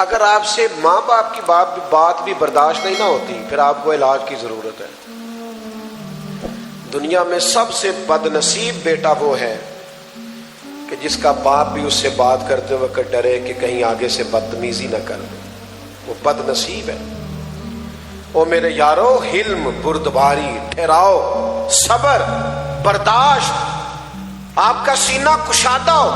اگر آپ سے ماں باپ کی بات بھی برداشت نہیں نہ ہوتی پھر آپ کو علاج کی ضرورت ہے۔ دنیا میں سب سے بد نصیب بیٹا وہ ہے کہ جس کا باپ بھی اس سے بات کرتے وقت ڈرے کہ کہیں آگے سے بدتمیزی نہ کر دے، وہ بد نصیب ہے۔ او میرے یارو، حلم، بردباری، ٹھہراؤ، صبر، برداشت، آپ کا سینہ کشادہ ہو،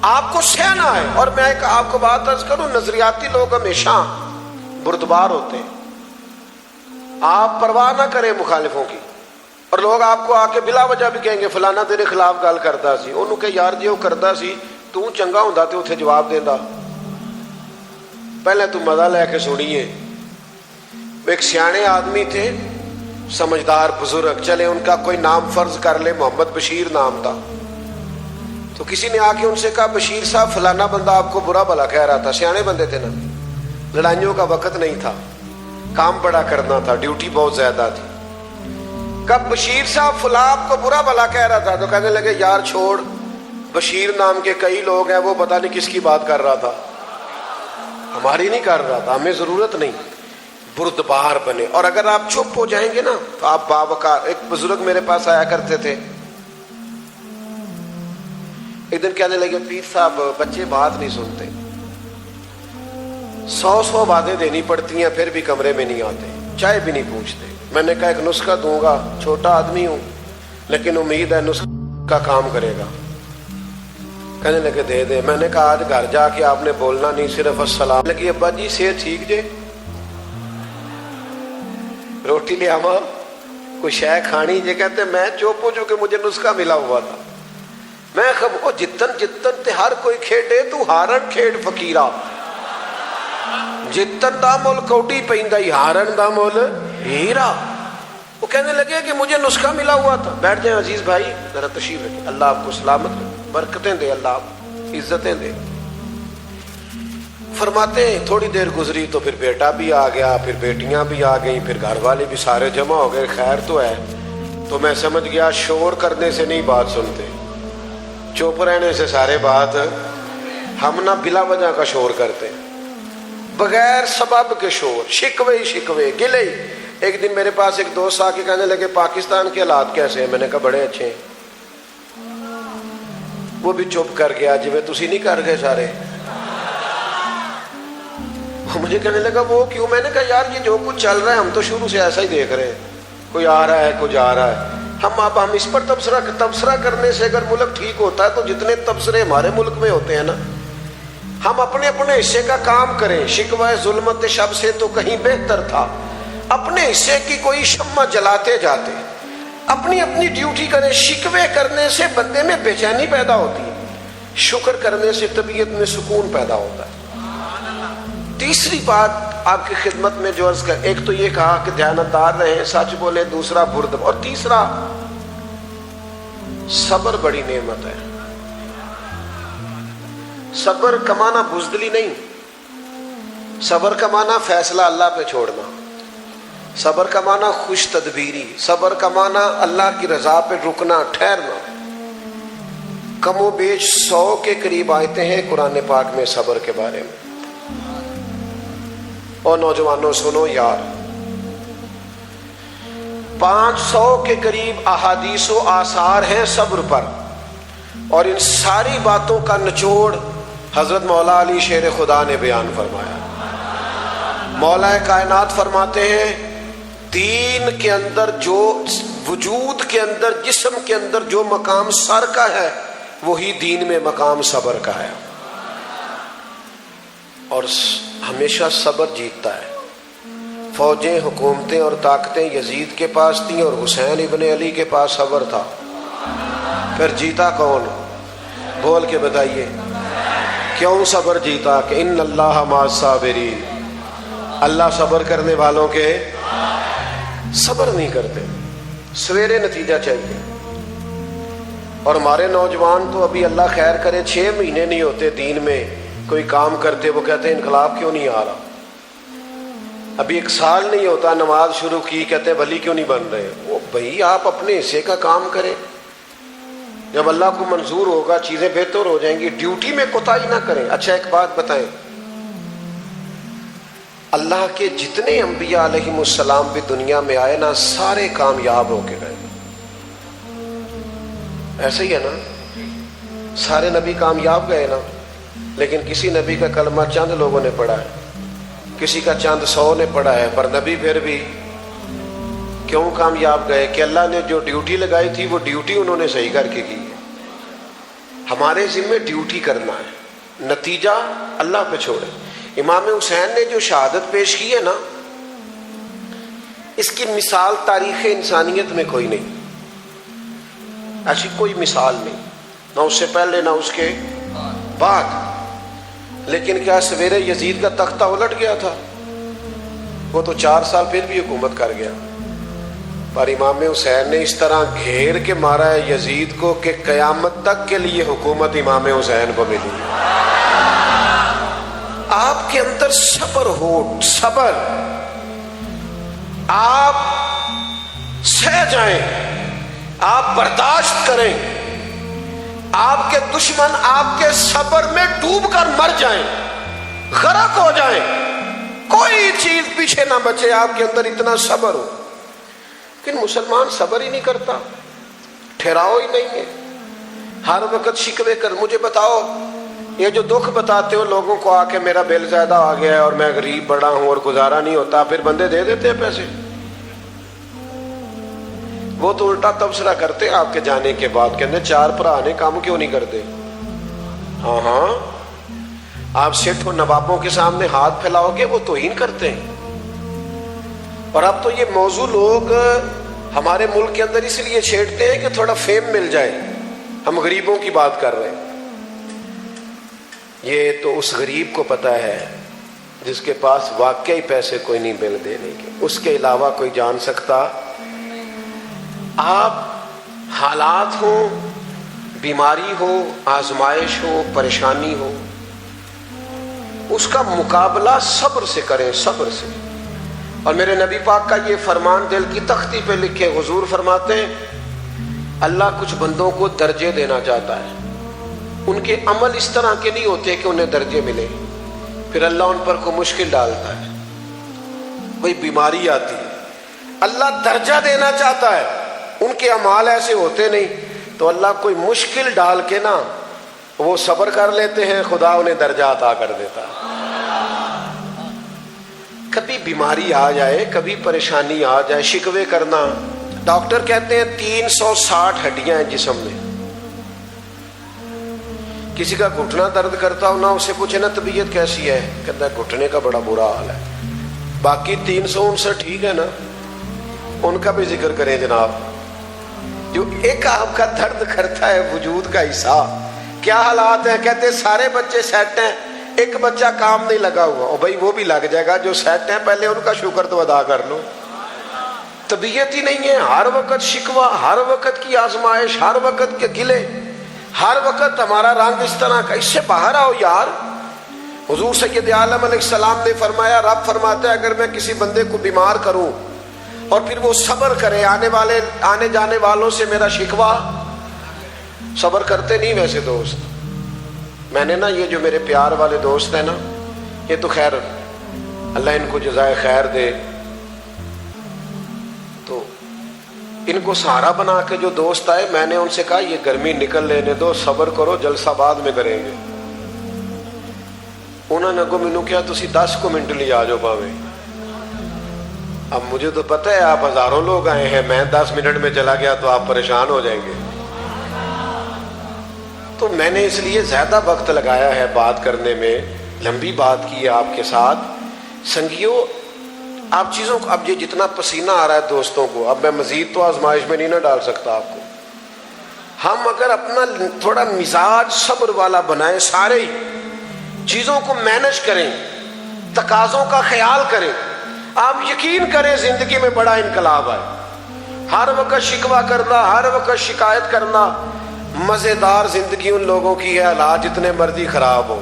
آپ کو سہنا ہے۔ اور میں ایک آپ کو بات عرض کروں، نظریاتی لوگ ہمیشہ بردبار ہوتے ہیں، آپ پرواہ نہ کریں مخالفوں کی، اور لوگ آپ کو آ کے بلا وجہ بھی کہیں گے فلانا تیرے خلاف گل کرتا سی، انہوں کہ یار جی وہ کرتا سی تو چنگا ہوندا تے اتنے جواب دیندا، پہلے تو مزہ لے کے سنیے۔ ایک سیانے آدمی تھے، سمجھدار بزرگ، چلے ان کا کوئی نام فرض کر لے، محمد بشیر نام تھا، تو کسی نے آ کے ان سے کہا بشیر صاحب فلانا بندہ آپ کو برا بھلا کہہ رہا تھا، سیانے بندے تھے نا، لڑائیوں کا وقت نہیں تھا، کام بڑا کرنا تھا، ڈیوٹی بہت زیادہ تھی۔ کب بشیر صاحب فلاں آپ کو برا بھلا کہہ رہا تھا، تو کہنے لگے یار چھوڑ، بشیر نام کے کئی لوگ ہیں، وہ پتہ نہیں کس کی بات کر رہا تھا، ہماری نہیں کر رہا تھا، ہمیں ضرورت نہیں۔ بردبار بنے، اور اگر آپ چپ ہو جائیں گے نا تو آپ باوقار۔ ایک بزرگ میرے پاس آیا کرتے تھے، ایک دن کہنے لگے پیر صاحب بچے بات نہیں سنتے، 100 باتیں دینی پڑتی ہیں پھر بھی کمرے میں نہیں آتے، چائے بھی نہیں پوچھتے۔ میں نے کہا ایک نسخہ دوں گا، چھوٹا آدمی ہوں لیکن امید ہے نسخہ کا کام کرے گا۔ کہنے لگے دے دے۔ میں نے کہا آج گھر جا کے آپ نے بولنا نہیں، صرف السلام لگی ابا جی صحت ٹھیک جے، روٹی لے آواں، کوئی شے کھانی جے؟ کہتے میں چپ ہو چکے، مجھے نسخہ ملا ہوا تھا۔ میں خب جتن جتن تے ہر کوئی کھیڈے تو ہارن کھیڈ فقیرا، جتن دا مول کوٹی پیندا ہی ہارن دا مول ہیرا۔ وہ کہنے لگے کہ مجھے نسخہ ملا ہوا تھا۔ بیٹھ جائیں عزیز بھائی، ذرا تشریف رکھیں، اللہ آپ کو سلامت رکھے، برکتیں دے، اللہ آپ کو عزتیں دے۔ فرماتے ہیں تھوڑی دیر گزری تو پھر بیٹا بھی آ گیا، پھر بیٹیاں بھی آ گئیں، پھر گھر والے بھی سارے جمع ہو گئے، خیر تو ہے۔ تو میں سمجھ گیا شور کرنے سے نہیں بات سنتے، چپ رہنے سے سارے بات، ہم نہ بلا وجہ کا شور کرتے ہیں، بغیر سبب کے شور، شکوے شکوے گلے۔ ایک دن میرے پاس ایک دوست آ کے کہنے لگے پاکستان کے حالات کیسے ہیں؟ میں نے کہا بڑے اچھے ہیں۔ وہ بھی چپ کر گیا، جی میں تسی نہیں کر گئے سارے؟ مجھے کہنے لگا وہ کیوں؟ میں نے کہا یار یہ جو کچھ چل رہا ہے ہم تو شروع سے ایسا ہی دیکھ رہے ہیں، کوئی آ رہا ہے کوئی جا رہا ہے۔ ہم اس پر تبصرہ کرنے سے اگر ملک ٹھیک ہوتا ہے تو جتنے تبصرے ہمارے ملک میں ہوتے ہیں نا، ہم اپنے اپنے حصے کا کام کریں۔ شکوہ ظلمت شب سے تو کہیں بہتر تھا، اپنے حصے کی کوئی شمع جلاتے جاتے، اپنی اپنی ڈیوٹی کریں۔ شکوے کرنے سے بندے میں بے چینی پیدا ہوتی ہے، شکر کرنے سے طبیعت میں سکون پیدا ہوتا ہے۔ تیسری بات آپ کی خدمت میں جو عرض کر، ایک تو یہ کہا کہ دیانتدار رہیں، سچ بولے، دوسرا برد، اور تیسرا صبر بڑی نعمت ہے۔ صبر کا معنی بزدلی نہیں، صبر کا معنی فیصلہ اللہ پہ چھوڑنا، صبر کا معنی خوش تدبیری، صبر کا معنی اللہ کی رضا پہ رکنا، ٹھہرنا۔ کم و بیش 100 کے قریب آیتیں ہیں قرآن پاک میں صبر کے بارے میں۔ اور نوجوانوں سنو یار، 500 کے قریب احادیث و آثار ہیں صبر پر، اور ان ساری باتوں کا نچوڑ حضرت مولا علی شیر خدا نے بیان فرمایا۔ مولا کائنات فرماتے ہیں دین کے اندر جو وجود کے اندر، جسم کے اندر جو مقام سر کا ہے وہی دین میں مقام صبر کا ہے، اور ہمیشہ صبر جیتتا ہے۔ فوجیں، حکومتیں اور طاقتیں یزید کے پاس تھیں اور حسین ابن علی کے پاس صبر تھا، پھر جیتا کون؟ بول کے بتائیے کیوں صبر جیتا؟ کہ ان اللہ مع الصابرین، اللہ صبر کرنے والوں کے، صبر نہیں کرتے، سویرے نتیجہ چاہیے۔ اور ہمارے نوجوان تو ابھی اللہ خیر کرے 6 مہینے نہیں ہوتے دین میں کوئی کام کرتے، وہ کہتے ہیں انقلاب کیوں نہیں آ رہا، ابھی 1 سال نہیں ہوتا نماز شروع کی، کہتے ہیں ولی کیوں نہیں بن رہے۔ وہ بھائی آپ اپنے حصے کا کام کریں، جب اللہ کو منظور ہوگا چیزیں بہتر ہو جائیں گی، ڈیوٹی میں کوتاہی نہ کریں۔ اچھا ایک بات بتائیں، اللہ کے جتنے انبیاء علیہم السلام بھی دنیا میں آئے نا، سارے کامیاب ہو کے گئے. ایسے ہی ہے نا، سارے نبی کامیاب گئے نا، لیکن کسی نبی کا کلمہ چند لوگوں نے پڑھا ہے، کسی کا چند 100 نے پڑھا ہے، پر نبی پھر بھی کیوں کامیاب گئے؟ کہ اللہ نے جو ڈیوٹی لگائی تھی وہ ڈیوٹی انہوں نے صحیح کر کے کی ہے. ہمارے ذمہ ڈیوٹی کرنا ہے، نتیجہ اللہ پہ چھوڑے. امام حسین نے جو شہادت پیش کی ہے نا، اس کی مثال تاریخ انسانیت میں کوئی نہیں، ایسی کوئی مثال نہیں، نہ اس سے پہلے نہ اس کے بعد. لیکن کیا سویرے یزید کا تختہ الٹ گیا تھا؟ وہ تو 4 سال پھر بھی حکومت کر گیا، پر امام حسین نے اس طرح گھیر کے مارا ہے یزید کو کہ قیامت تک کے لیے حکومت امام حسین کو ملی. آپ کے اندر صبر ہو، صبر، آپ سہ جائیں، آپ برداشت کریں، آپ کے دشمن آپ کے صبر میں ڈوب کر مر جائیں، غرق ہو جائیں، کوئی چیز پیچھے نہ بچے، آپ کے اندر اتنا صبر ہو. لیکن مسلمان صبر ہی نہیں کرتا، ٹھہراؤ ہی نہیں ہے، ہر وقت شکوے کر. مجھے بتاؤ، یہ جو دکھ بتاتے ہو لوگوں کو آ کے میرا بل زیادہ آ گیا ہے اور میں غریب بڑا ہوں اور گزارا نہیں ہوتا، پھر بندے دے دیتے ہیں پیسے. وہ تو الٹا تبصرہ کرتے آپ کے جانے کے بعد، کہتے 4 بھرا نے کام کیوں نہیں کرتے. ہاں آپ سیٹھ و نوابوں کے سامنے ہاتھ پھیلاؤ گے وہ توہین کرتے ہیں. اور اب تو یہ موضوع لوگ ہمارے ملک کے اندر اس لیے چھیڑتے ہیں کہ تھوڑا فیم مل جائے، ہم غریبوں کی بات کر رہے ہیں. یہ تو اس غریب کو پتا ہے جس کے پاس واقعی پیسے کوئی نہیں بل دینے کے، اس کے علاوہ کوئی جان سکتا. آپ حالات ہو، بیماری ہو، آزمائش ہو، پریشانی ہو، اس کا مقابلہ صبر سے کریں، صبر سے. اور میرے نبی پاک کا یہ فرمان دل کی تختی پہ لکھے، حضور فرماتے ہیں اللہ کچھ بندوں کو درجے دینا چاہتا ہے، ان کے عمل اس طرح کے نہیں ہوتے کہ انہیں درجے ملے، پھر اللہ ان پر کوئی مشکل ڈالتا ہے، کوئی بیماری آتی ہے، اللہ درجہ دینا چاہتا ہے، ان کے اعمال ایسے ہوتے نہیں، تو اللہ کوئی مشکل ڈال کے نا وہ صبر کر لیتے ہیں، خدا انہیں درجہ عطا کر دیتا ہے. کبھی بیماری آ جائے، کبھی پریشانی آ جائے، شکوے کرنا. ڈاکٹر کہتے ہیں 360 ہڈیاں ہیں جسم میں. کسی کا گھٹنا درد کرتا ہو نا، اسے پوچھے نا طبیعت کیسی ہے، کہتا ہے گھٹنے کا بڑا برا حال ہے. باقی 359 ٹھیک ہے نا، ان کا بھی ذکر کریں جناب. جو ایک آپ کا درد کرتا ہے وجود کا حصہ، کیا حالات ہیں؟ کہتے ہیں سارے بچے سیٹ ہیں، ایک بچہ کام نہیں لگا ہوا. اور بھائی وہ بھی لگ جائے گا، جو سیٹ ہیں پہلے ان کا شکر تو ادا کر لو. طبیعت ہی نہیں ہے، ہر وقت شکوہ، ہر وقت کی آزمائش، ہر وقت کے گلے، ہر وقت ہمارا رنگ اس طرح کا. اس سے باہر آؤ یار. حضور سید عالم علیہ السلام نے فرمایا، رب فرماتا ہے اگر میں کسی بندے کو بیمار کروں اور پھر وہ صبر کرے، آنے جانے والوں سے میرا شکوہ، صبر کرتے نہیں ویسے دوست. میں نے نا یہ جو میرے پیار والے دوست ہیں نا، یہ تو خیر اللہ ان کو جزائے خیر دے، تو ان کو سہارا بنا کے جو دوست آئے، میں نے ان سے کہا یہ گرمی نکل لینے دو، صبر کرو، جلسہ بعد میں کریں گے. انہوں نے کو مینوں کیا تسی 10 منٹ لی آ جاؤ پاویں. اب مجھے تو پتہ ہے آپ ہزاروں لوگ آئے ہیں، میں 10 منٹ میں چلا گیا تو آپ پریشان ہو جائیں گے. تو میں نے اس لیے زیادہ وقت لگایا ہے بات کرنے میں، لمبی بات کی ہے آپ کے ساتھ. سنگیو، آپ چیزوں کو، اب یہ جتنا پسینہ آ رہا ہے دوستوں کو، اب میں مزید تو آزمائش میں نہیں نہ ڈال سکتا آپ کو. ہم اگر اپنا تھوڑا مزاج صبر والا بنائیں، سارے ہی چیزوں کو مینج کریں، تقاضوں کا خیال کریں، آپ یقین کریں زندگی میں بڑا انقلاب آئے. ہر وقت شکوہ کرنا، ہر وقت شکایت کرنا، مزیدار زندگی ان لوگوں کی ہے حالات جتنے مرضی خراب ہو.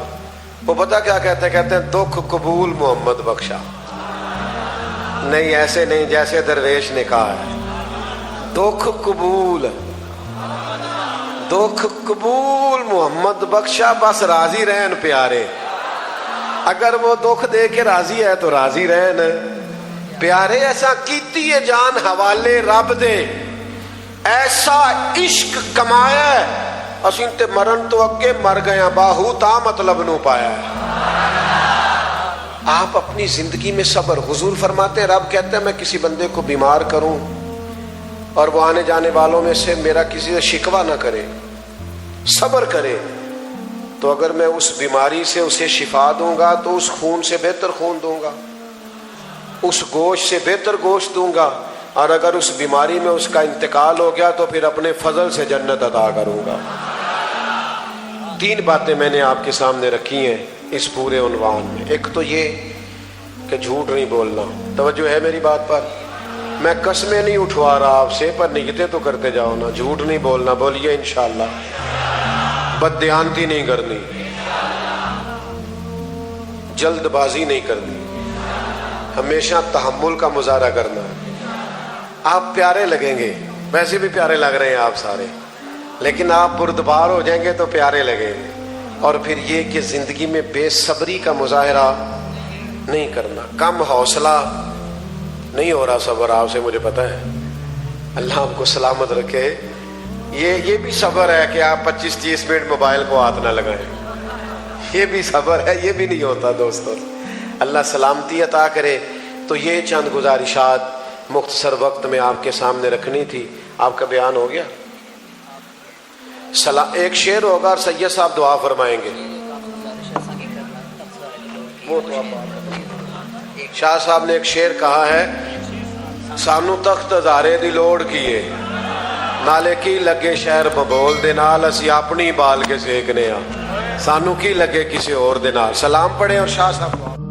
وہ پتہ کیا کہتے ہیں دکھ قبول محمد بخشا. نہیں ایسے نہیں جیسے درویش نے کہا ہے، دکھ قبول، دکھ قبول محمد بخشا، بس راضی رہن پیارے. اگر وہ دکھ دے کے راضی ہے تو راضی رہن پیارے ایسا کیتی ہے جان حوالے رب دے ایسا عشق کمایا ہے اسیں تے مرن تو اگے مر گیا باہو تا مطلب نو پایا ہے آپ اپنی زندگی میں صبر حضور فرماتے ہیں رب کہتا ہے میں کسی بندے کو بیمار کروں اور وہ آنے جانے والوں میں سے میرا کسی سے شکوہ نہ کرے صبر کرے تو اگر میں اس بیماری سے اسے شفا دوں گا تو اس خون سے بہتر خون دوں گا اس گوشت سے بہتر گوشت دوں گا اور اگر اس بیماری میں اس کا انتقال ہو گیا تو پھر اپنے فضل سے جنت عطا کروں گا 3 باتیں میں نے آپ کے سامنے رکھی ہیں اس پورے عنوان میں ایک تو یہ کہ جھوٹ نہیں بولنا توجہ ہے میری بات پر میں قسمیں نہیں اٹھوا رہا آپ سے پر نیتیں تو کرتے جاؤ نا جھوٹ نہیں بولنا بولیے انشاءاللہ بددیانتی نہیں کرنی جلد بازی نہیں کرنی ہمیشہ تحمل کا مظاہرہ کرنا آپ پیارے لگیں گے ویسے بھی پیارے لگ رہے ہیں آپ سارے لیکن آپ بردبار ہو جائیں گے تو پیارے لگیں گے اور پھر یہ کہ زندگی میں بے صبری کا مظاہرہ نہیں کرنا کم حوصلہ نہیں ہو رہا صبر آپ سے مجھے پتہ ہے اللہ آپ کو سلامت رکھے یہ بھی صبر ہے کہ آپ 25-30 منٹ موبائل کو ہاتھ نہ لگائیں یہ بھی صبر ہے یہ بھی نہیں ہوتا دوستوں اللہ سلامتی عطا کرے تو یہ چند گزارشات مختصر وقت میں آپ کے سامنے رکھنی تھی آپ کا بیان ہو گیا ایک شعر ہوگا اور سید صاحب دعا فرمائیں گے وہ تو شاہ صاحب نے ایک شعر کہا ہے سانو تخت ہزارے دی لوڑ کیے نالے کی لگے شہر ببول دے نال اسی اپنی بال کے سیکنے سانو کی لگے کسی اور دے نال سلام پڑھیں اور شاہ صاحب